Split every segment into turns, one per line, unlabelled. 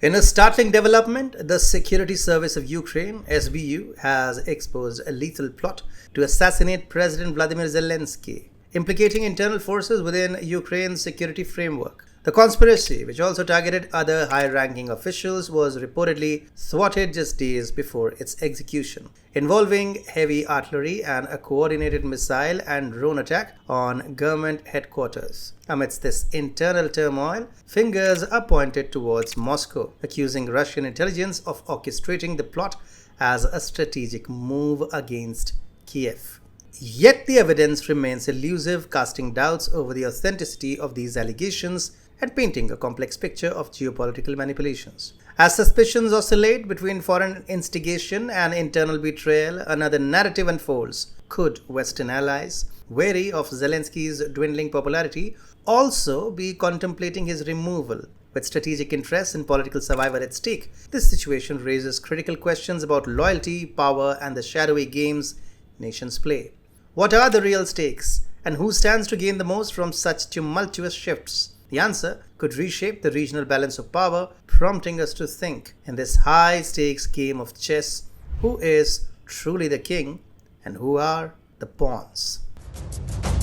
In a startling development, the Security Service of Ukraine, SBU, has exposed a lethal plot to assassinate President Vladimir Zelensky, implicating internal forces within Ukraine's security framework. The conspiracy, which also targeted other high-ranking officials, was reportedly thwarted just days before its execution, involving heavy artillery and a coordinated missile and drone attack on government headquarters. Amidst this internal turmoil, fingers are pointed towards Moscow, accusing Russian intelligence of orchestrating the plot as a strategic move against Kiev. Yet the evidence remains elusive, casting doubts over the authenticity of these allegations and painting a complex picture of geopolitical manipulations. As suspicions oscillate between foreign instigation and internal betrayal, another narrative unfolds. Could Western allies, wary of Zelensky's dwindling popularity, also be contemplating his removal? With strategic interests and political survival at stake, this situation raises critical questions about loyalty, power, and the shadowy games nations play. What are the real stakes, and who stands to gain the most from such tumultuous shifts? The answer could reshape the regional balance of power, prompting us to think, in this high-stakes game of chess, who is truly the king and who are the pawns.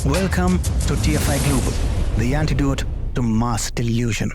Welcome to TFI Global, the antidote to mass delusion.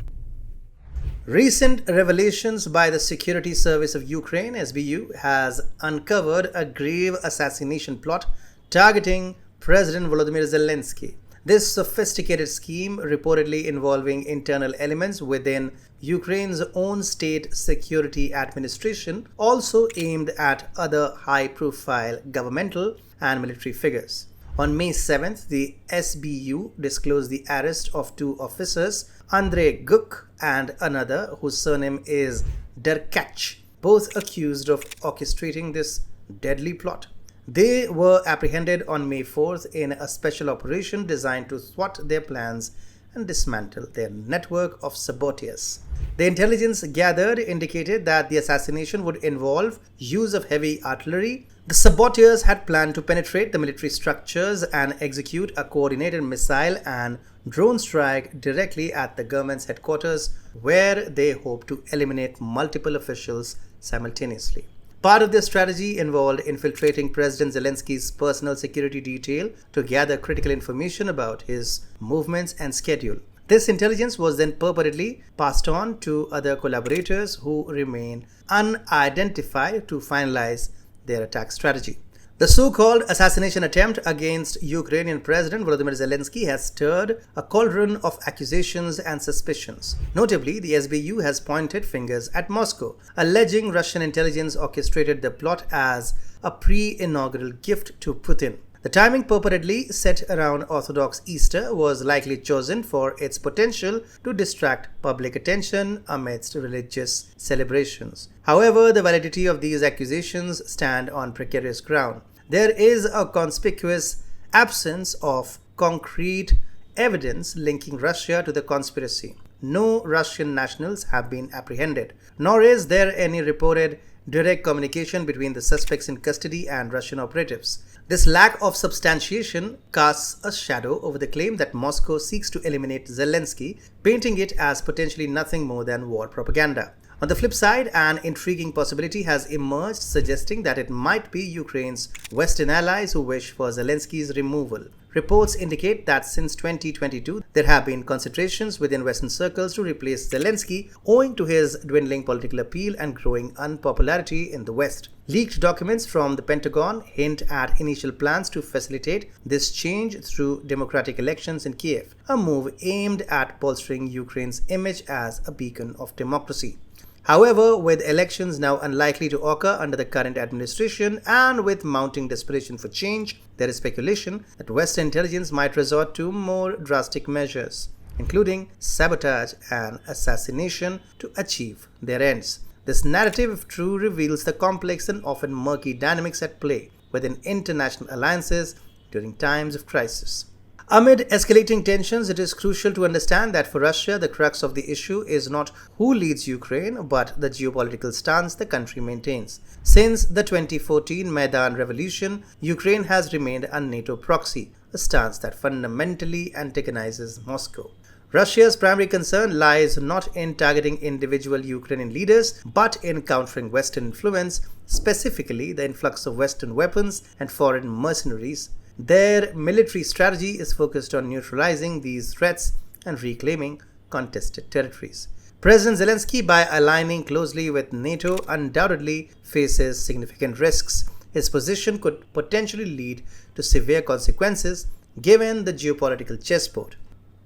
Recent revelations by the Security Service of Ukraine, SBU, has uncovered a grave assassination plot targeting President Volodymyr Zelensky. This sophisticated scheme, reportedly involving internal elements within Ukraine's own state security administration, also aimed at other high-profile governmental and military figures. On May 7th, the SBU disclosed the arrest of two officers, Andrey Guk and another whose surname is Derkach, both accused of orchestrating this deadly plot. They were apprehended on May 4th in a special operation designed to thwart their plans and dismantle their network of saboteurs. The intelligence gathered indicated that the assassination would involve use of heavy artillery. The saboteurs had planned to penetrate the military structures and execute a coordinated missile and drone strike directly at the government's headquarters, where they hoped to eliminate multiple officials simultaneously. Part of their strategy involved infiltrating President Zelensky's personal security detail to gather critical information about his movements and schedule. This intelligence was then purportedly passed on to other collaborators who remain unidentified to finalize their attack strategy. The so-called assassination attempt against Ukrainian President Volodymyr Zelensky has stirred a cauldron of accusations and suspicions. Notably, the SBU has pointed fingers at Moscow, alleging Russian intelligence orchestrated the plot as a pre-inaugural gift to Putin. The timing, purportedly set around Orthodox Easter, was likely chosen for its potential to distract public attention amidst religious celebrations. However, the validity of these accusations stand on precarious ground. There is a conspicuous absence of concrete evidence linking Russia to the conspiracy. No Russian nationals have been apprehended, nor is there any reported direct communication between the suspects in custody and Russian operatives. This lack of substantiation casts a shadow over the claim that Moscow seeks to eliminate Zelensky, painting it as potentially nothing more than war propaganda. On the flip side, an intriguing possibility has emerged, suggesting that it might be Ukraine's Western allies who wish for Zelensky's removal. Reports indicate that since 2022, there have been concentrations within Western circles to replace Zelensky, owing to his dwindling political appeal and growing unpopularity in the West. Leaked documents from the Pentagon hint at initial plans to facilitate this change through democratic elections in Kiev, a move aimed at bolstering Ukraine's image as a beacon of democracy. However, with elections now unlikely to occur under the current administration and with mounting desperation for change, there is speculation that Western intelligence might resort to more drastic measures, including sabotage and assassination, to achieve their ends. This narrative, if true, reveals the complex and often murky dynamics at play within international alliances during times of crisis. Amid escalating tensions, it is crucial to understand that for Russia, the crux of the issue is not who leads Ukraine, but the geopolitical stance the country maintains. Since the 2014 Maidan Revolution, Ukraine has remained a NATO proxy, a stance that fundamentally antagonizes Moscow. Russia's primary concern lies not in targeting individual Ukrainian leaders, but in countering Western influence, specifically the influx of Western weapons and foreign mercenaries. Their military strategy is focused on neutralizing these threats and reclaiming contested territories. President Zelensky, by aligning closely with NATO, undoubtedly faces significant risks. His position could potentially lead to severe consequences given the geopolitical chessboard.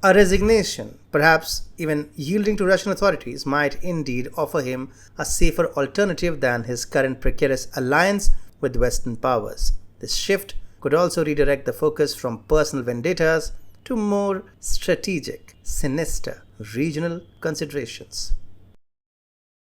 A resignation, perhaps even yielding to Russian authorities, might indeed offer him a safer alternative than his current precarious alliance with Western powers. This shift could also redirect the focus from personal vendettas to more strategic, sinister regional considerations.